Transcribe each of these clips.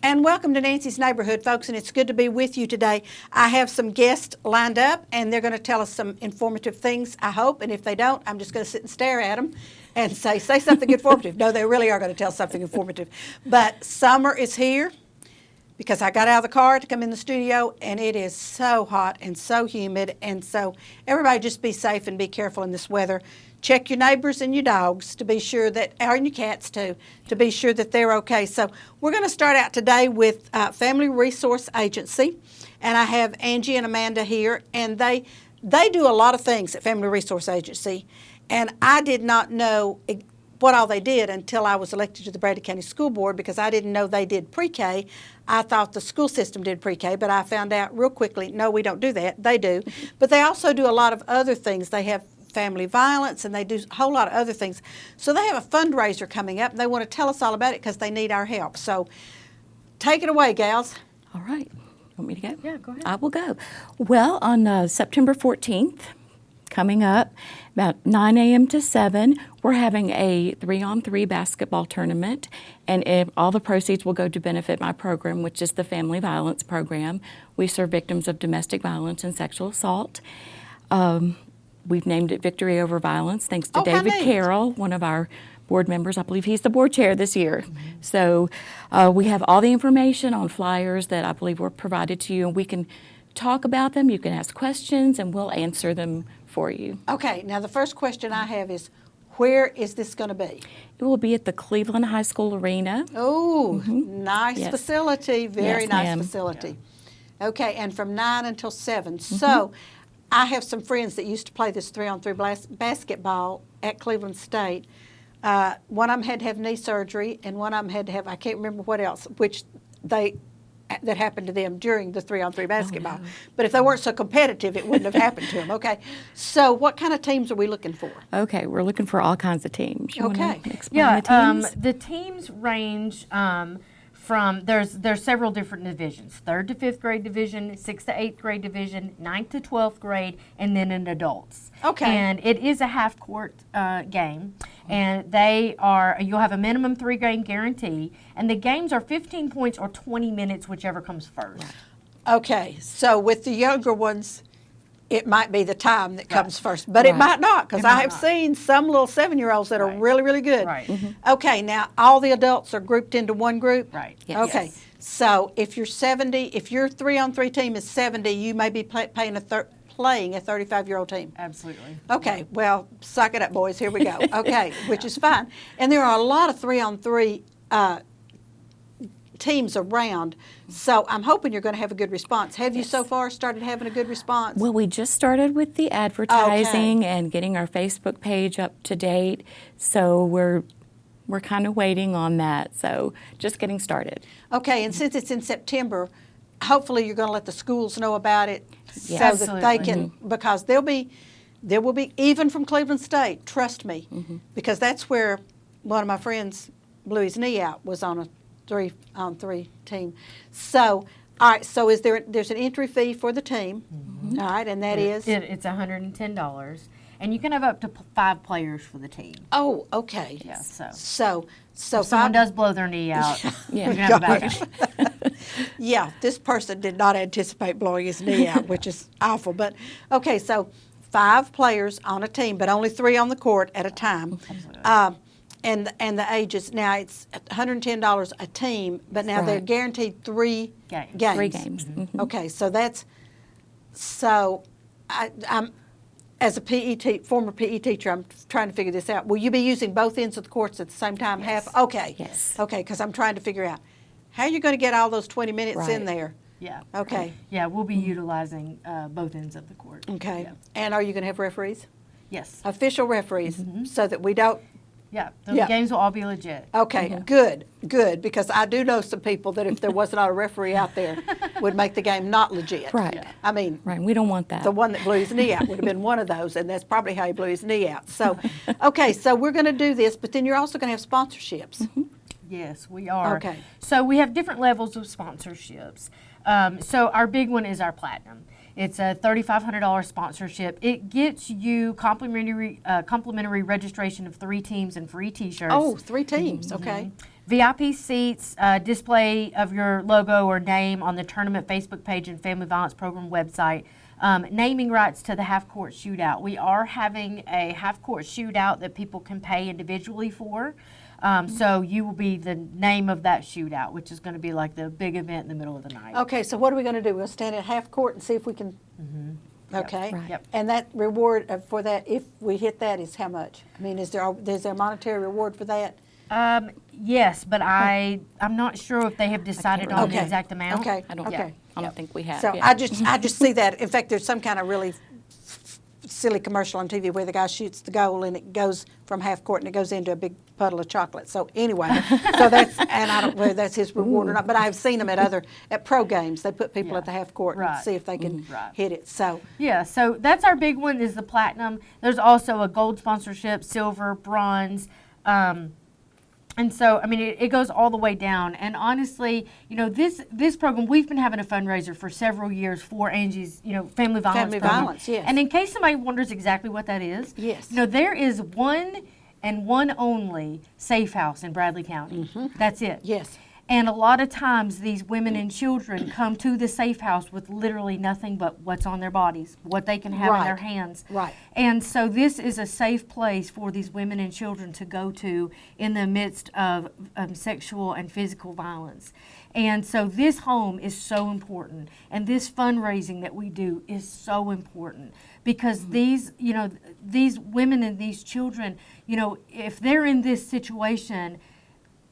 And welcome to Nancy's Neighborhood, folks, and it's good to be with you today. I have some guests lined up, and they're going to tell us some informative things, I hope, and if they don't, I'm just going to sit and stare at them and say something informative. No, they really are going to tell something informative. But summer is here because I got out of the car to come in the studio, and it is so hot and so humid, and so everybody just be safe and be careful in this weather. Check your neighbors and your dogs to be sure that, and your cats too, to be sure that they're okay. So we're going to start out today with Family Resource Agency, and I have Angie and Amanda here, and they do a lot of things at Family Resource Agency, and I did not know what all they did until I was elected to the Bradley County School Board because I didn't know they did pre-K. I thought the school system did pre-K, but I found out real quickly, no, we don't do that. They do. But they also do a lot of other things. They have family violence, and they do a whole lot of other things. So they have a fundraiser coming up, and they want to tell us all about it because they need our help. So take it away, gals. All right. Want me to go? Yeah, go ahead. I will go. Well, on September 14th, coming up, about 9 a.m. to 7, we're having a 3-on-3 basketball tournament, and all the proceeds will go to benefit my program, which is the Family Violence Program. We serve victims of domestic violence and sexual assault. We've named it Victory Over Violence, thanks to David Carroll, one of our board members. I believe he's the board chair this year. Mm-hmm. So we have all the information on flyers that I believe were provided to you, and we can talk about them. You can ask questions, and we'll answer them for you. Okay, now the first question I have is, where is this going to be? It will be at the Cleveland High School Arena. Oh, nice facility, very nice ma'am. Facility. Yeah. Okay, and from 9 until 7. So I have some friends that used to play this 3-on-3 basketball at Cleveland State. One of them had to have knee surgery, and one of them had to have, I can't remember what else, that happened to them during the 3-on-3 basketball. Oh, no. But if they weren't so competitive, it wouldn't have happened to them. Okay, so what kind of teams are we looking for? Okay, we're looking for all kinds of teams. You okay. Explain the teams? The teams range from, there's several different divisions, 3rd to 5th grade division, 6th to 8th grade division, 9th to 12th grade, and then in adults. Okay. And it is a half-court game, and you'll have a minimum 3-game guarantee, and the games are 15 points or 20 minutes, whichever comes first. Okay, so with the younger ones, it might be the time that comes first, but it might not, because I have seen some little 7-year-olds that are really, really good. Right. Mm-hmm. Okay, now all the adults are grouped into one group? Right. Yes. Okay, Yes. So if you're 70, if your 3-on-3 team is 70, you may be playing a 35-year-old team. Absolutely. Okay, well, suck it up, boys. Here we go. Okay, which is fine. And there are a lot of 3-on-3 teams around, so I'm hoping you're going to have a good response. Have you so far started having a good response? Well, we just started with the advertising and getting our Facebook page up to date, so we're kind of waiting on that, so just getting started. Okay, and since it's in September, hopefully you're going to let the schools know about it so Absolutely. that they can, because there will be, even from Cleveland State, trust me, because that's where one of my friends blew his knee out, was on a 3-on-3 team. So, all right, so there's an entry fee for the team, all right, and that is? It's $110, and you can have up to 5 players for the team. Oh, okay. Yeah, So if someone does blow their knee out, you can have a backup. Yeah, this person did not anticipate blowing his knee out, which is awful. But, okay, so 5 players on a team, but only 3 on the court at a time. Absolutely. And the ages, now it's $110 a team, but now they're guaranteed 3 games. 3 games. Mm-hmm. Okay, so I'm, as a former PE teacher, I'm trying to figure this out. Will you be using both ends of the courts at the same time? Yes. Half? Okay. Yes. Okay, because I'm trying to figure out how you're going to get all those 20 minutes in there. Yeah. Okay. Yeah, we'll be utilizing both ends of the court. Okay. Yeah. And are you going to have referees? Yes. Official referees, so that we don't. Yeah, the games will all be legit. Okay, good, because I do know some people that if there was not a referee out there, would make the game not legit. Right. Yeah. I mean, Right, we don't want that. the one that blew his knee out would have been one of those, and that's probably how he blew his knee out. So, okay, so we're going to do this, but then you're also going to have sponsorships. Yes, we are. Okay. So we have different levels of sponsorships. So our big one is our platinum. It's a $3,500 sponsorship. It gets you complimentary registration of 3 teams and free T-shirts. Oh, 3 teams, okay. VIP seats, display of your logo or name on the tournament Facebook page and Family Violence Program website. Naming rights to the half-court shootout. We are having a half-court shootout that people can pay individually for. So you will be the name of that shootout, which is going to be like the big event in the middle of the night. Okay, so what are we going to do? We'll stand at half court and see if we can. Okay. Right. Yep. And that reward for that, if we hit that, is how much? I mean, is there a monetary reward for that? Yes, but I'm not sure if they have decided on the Okay. exact amount. Okay. I don't, Okay. I don't think we have So yet. I just see that. In fact, there's some kind of really silly commercial on TV where the guy shoots the goal and it goes from half court and it goes into a big puddle of chocolate. So anyway, so that's, and I don't know whether that's his reward or not, but I've seen them at pro games. They put people Yeah. at the half court and Right. see if they can Right. hit it. So Yeah, so that's our big one is the platinum. There's also a gold sponsorship, silver, bronze. And so, I mean, it goes all the way down. And honestly, you know, this program, we've been having a fundraiser for several years for Angie's, you know, family violence Family program. violence, yes. And in case somebody wonders exactly what that is, Yes. you know, there is one and one only safe house in Bradley County. That's it. yes. And a lot of times these women and children come to the safe house with literally nothing but what's on their bodies, what they can have in their Right. hands. Right. And so this is a safe place for these women and children to go to in the midst of sexual and physical violence. And so this home is so important. And this fundraising that we do is so important because these, you know, these women and these children, you know, if they're in this situation,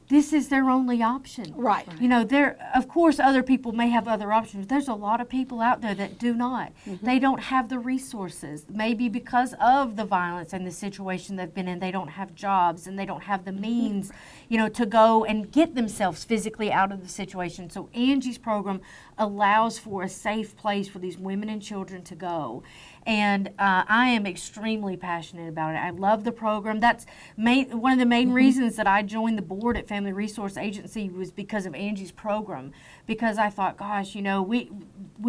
this is their only option. Right. You know, of course other people may have other options. There's a lot of people out there that do not. They don't have the resources. Maybe because of the violence and the situation they've been in, they don't have jobs and they don't have the means, you know, to go and get themselves physically out of the situation. So Angie's program allows for a safe place for these women and children to go. And I am extremely passionate about it. I love the program. That's one of the main reasons that I joined the board at Family Resource Agency was because of Angie's program. Because I thought, gosh, you know, we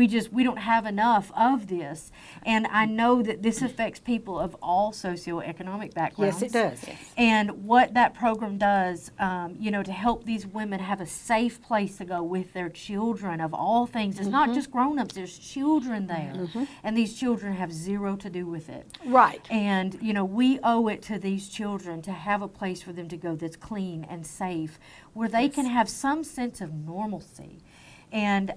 don't have enough of this. And I know that this affects people of all socioeconomic backgrounds. Yes, it does. And what that program does, you know, to help these women have a safe place to go with their children of all things. It's not just grown-ups, there's children there. And these children have zero to do with it. Right. And, you know, we owe it to these children to have a place for them to go that's clean and safe, where they can have some sense of normalcy. And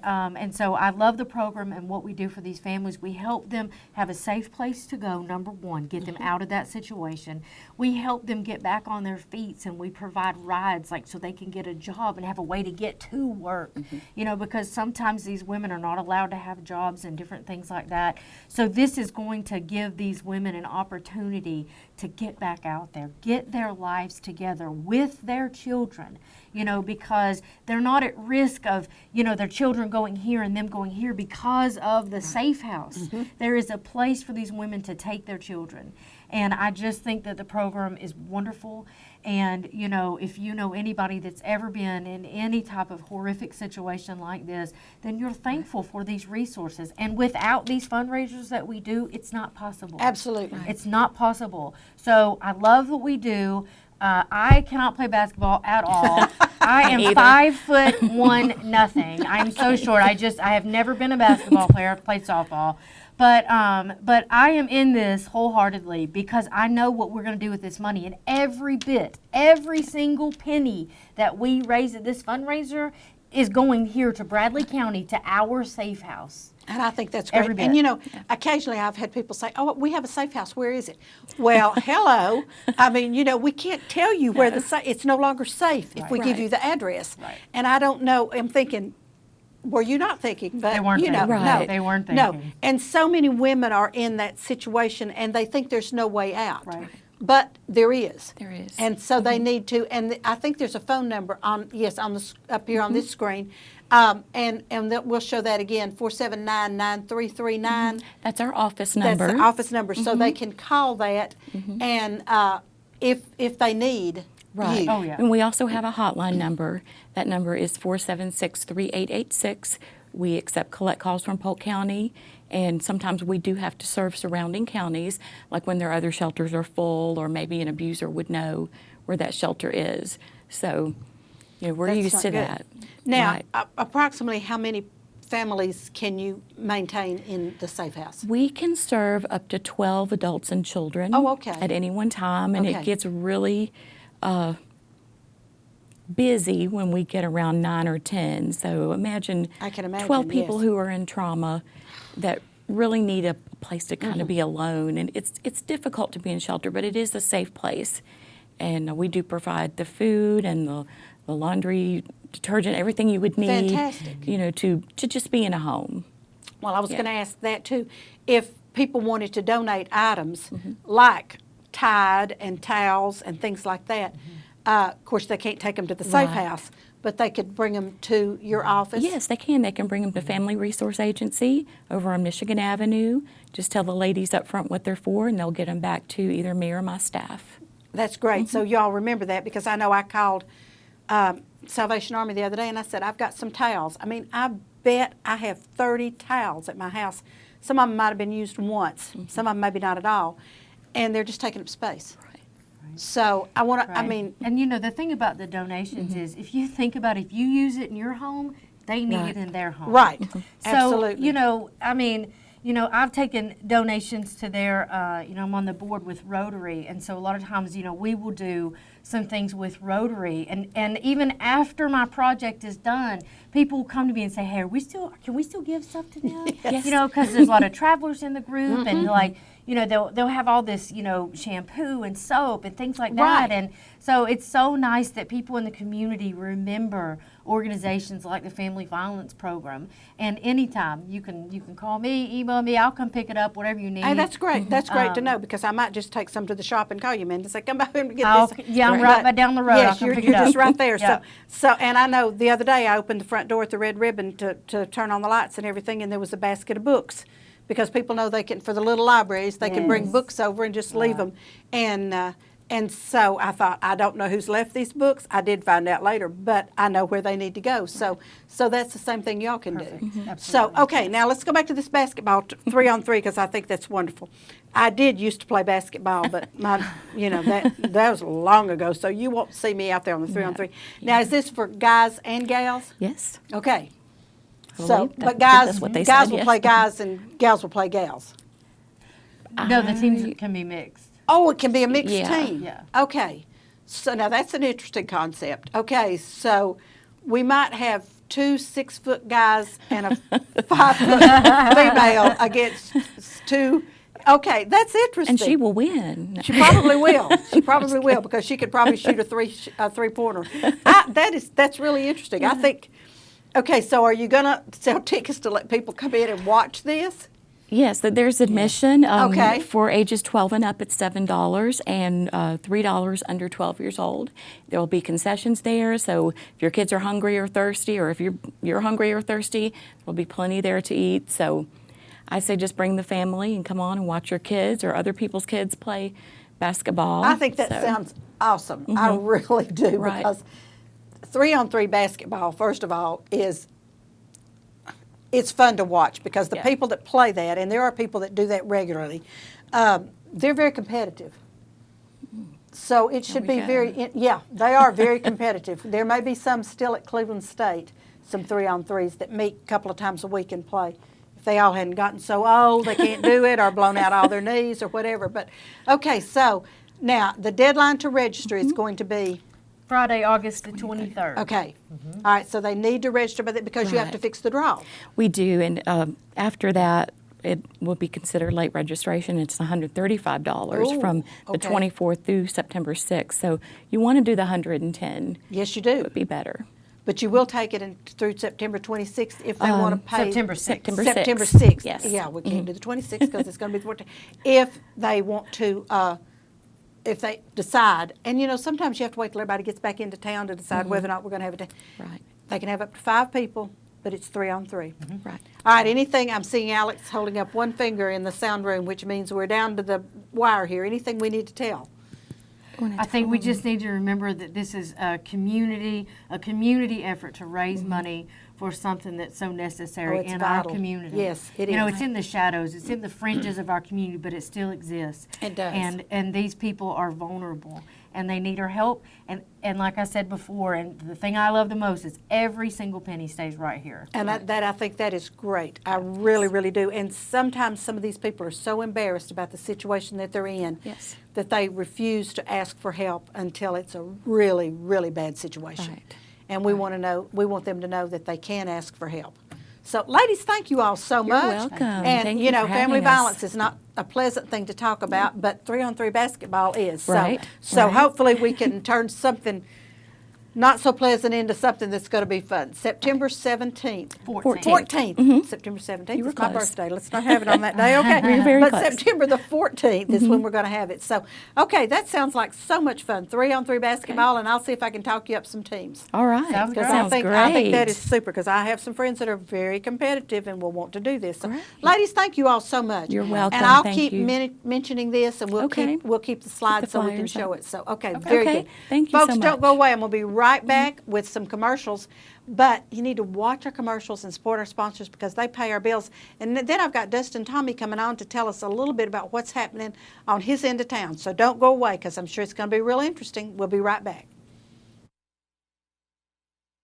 so I love the program and what we do for these families. We help them have a safe place to go, number one, get them out of that situation. We help them get back on their feet and we provide rides like so they can get a job and have a way to get to work. You know, because sometimes these women are not allowed to have jobs and different things like that. So this is going to give these women an opportunity to get back out there, get their lives together with their children, you know, because they're not at risk of, you know, their children going here and them going here because of the safe house. There is a place for these women to take their children. And I just think that the program is wonderful. And, you know, if you know anybody that's ever been in any type of horrific situation like this, then you're thankful for these resources. And without these fundraisers that we do, it's not possible. Absolutely. It's not possible. So I love what we do. I cannot play basketball at all. I am either. 5'1" nothing. I'm so short. I have never been a basketball player. I've played softball. But I am in this wholeheartedly because I know what we're going to do with this money. And every single penny that we raise at this fundraiser is going here to Bradley County, to our safe house. And I think that's great. Every bit. And you know, occasionally I've had people say, "Oh, we have a safe house. Where is it?" Well, hello. I mean, you know, we can't tell you where it's no longer safe if we give you the address. Right. And I don't know. I'm thinking, were you not thinking? But They weren't you know, thinking. no, Right. They weren't no. thinking. And so many women are in that situation, and they think there's no way out. Right. But there is. There is. And so they need to. And I think there's a phone number on up here on this screen. And we'll show that again, 479-9339. That's our office That's number. the office number, so they can call that, and if they need Right. you. Oh, yeah. And we also have a hotline number. That number is 476-3886. We accept collect calls from Polk County, and sometimes we do have to serve surrounding counties, like when their other shelters are full, or maybe an abuser would know where that shelter is. So we're That's used not to good. that. Now, Right. approximately how many families can you maintain in the safe house? We can serve up to 12 adults and children Oh, okay. at any one time, and Okay. it gets really busy when we get around 9 or 10. So imagine, I can imagine, 12 people yes. who are in trauma that really need a place to Mm-hmm. kind of be alone. And it's difficult to be in shelter, but it is a safe place. And we do provide the food and the laundry, detergent, everything you would need, Fantastic. to just be in a home. Well, I was Yeah. going to ask that too. If people wanted to donate items Mm-hmm. like Tide and towels and things like that, of course, they can't take them to the safe Right. house, but they could bring them to your office. Yes, they can. They can bring them to Family Resource Agency over on Michigan Avenue. Just tell the ladies up front what they're for, and they'll get them back to either me or my staff. That's great. Mm-hmm. So y'all remember that, because I know I called Salvation Army the other day and I said, I've got some towels. I mean, I bet I have 30 towels at my house. Some of them might have been used once, Mm-hmm. some of them maybe not at all, and they're just taking up space. So I want to, I Right. mean, And the thing about the donations is, if you think about if you use it in your home, they need Right. it in their home. right, So, absolutely. I've taken donations to their, I'm on the board with Rotary, and so a lot of times, we will do some things with Rotary, and even after my project is done, people will come to me and say, hey, can we still give stuff to them? Yes. Because there's a lot of travelers in the group, Mm-hmm. and like, they'll have all this, shampoo and soap and things like Right. that, and so it's so nice that people in the community remember organizations like the Family Violence Program. And anytime you can call me, email me, I'll come pick it up, whatever you need. Hey, that's great. That's great to Um, know, because I might just take some to the shop and call you, man, and say, come by here and get I'll- this. yeah, I'm But- right by down the road. I'll Yes, come you're, pick it you're up. just right there. Yeah. So, and I know the other day I opened the front door at the Red Ribbon to turn on the lights and everything, and there was a basket of books, because people know they can, for the little libraries, they can bring Yes. books over and just leave them. And so I thought, I don't know who's left these books. I did find out later, but I know where they need to go. So that's the same thing y'all can do. So, Absolutely. okay, now let's go back to this basketball 3-on-3, because I think that's wonderful. I did used to play basketball, but that was long ago. So you won't see me out there on the 3-on-3. Now, is this for guys and gals? Yes. Okay. I So, believe but that's what they guys said, will yes. play guys and gals will play gals. No, the teams can be mixed. Oh, it can be a mixed Yeah. team. Yeah. Okay. So now that's an interesting concept. Okay, so we might have 2 6-foot guys and a 5-foot female against 2. Okay, that's interesting. And she will win. She probably will. She probably will, because she could probably shoot a three-pointer. That's really interesting. I think. Okay, so are you gonna sell tickets to let people come in and watch this? Yes, there's admission. Okay. For ages 12 and up, it's $7, and $3 under 12 years old. There will be concessions there, so if your kids are hungry or thirsty, or if you're hungry or thirsty, there'll be plenty there to eat. So I say just bring the family and come on and watch your kids or other people's kids play basketball. I think that So- sounds awesome. I really do, Right. because 3-on-3 basketball, first of all, it's fun to watch, because the Yeah. people that play that, and there are people that do that regularly, they're very competitive. So it should we be go. yeah, they are very competitive. There may be some still at Cleveland State, some 3-on-3s that meet a couple of times a week and play. If they all hadn't gotten so old they can't do it, or blown out all their knees or whatever. But okay, so now the deadline to register is going to be. Friday, August the 23rd. Okay. All right, so they need to register by that, because you have to Right. fix the draw. We do, and after that, it will be considered late registration. It's $135 Ooh, from the okay. 24th through September 6th. So you want to do the 110. Yes, you do. Would be better. But you will take it through September 26th if they want to pay. September 6th. September September 6th. Yes. Yeah, we can't do the 26th because it's going to be the 14th. If they want to, if they decide, and sometimes you have to wait till everybody gets back into town to decide whether or not we're going to have it. Right. They can have up to 5 people, but it's 3-on-3. Right. All right, anything, I'm seeing Alex holding up one finger in the sound room, which means we're down to the wire here. Anything we need to tell? I think we just need to remember that this is a community effort to raise money for something that's so necessary Oh, it's in vital. our community. Yes, it You know, is. it's in the shadows, it's in the fringes of our community, but it still exists. It does. And these people are vulnerable. and they need our help. And like I said before, and the thing I love the most is every single penny stays right here. And I think that is great. I really, really do. And sometimes some of these people are so embarrassed about the situation that they're in Yes. that they refuse to ask for help until it's a really, really bad situation. Right. And we want them to know that they can ask for help. So, ladies, thank you all so much. welcome. And Thank you you know, for family having us. violence is not a pleasant thing to talk about, but 3-on-3 basketball is. Right, So right. hopefully we can turn something not so pleasant into something that's going to be fun. September 17th. 14th. September 17th You were is my close. birthday. Let's not have it on that day, okay? You're very but close. September the 14th is when we're going to have it. So, okay, that sounds like so much fun. 3-on-3 basketball, and I'll see if I can talk you up some teams. All right. Sounds That great. sounds great. I think that is super because I have some friends that are very competitive and will want to do this. So, Great. ladies, thank you all so much. You're welcome. And I'll Thank keep you. mentioning this, and we'll Okay. keep the slides so we can flyers show up. it. So, okay, very Okay. good. Thank you so Folks, don't go much. away. I'm going to be right back with some commercials. But you need to watch our commercials and support our sponsors because they pay our bills. And then I've got Dustin Tommy coming on to tell us a little bit about what's happening on his end of town. So don't go away because I'm sure it's going to be real interesting. We'll be right back.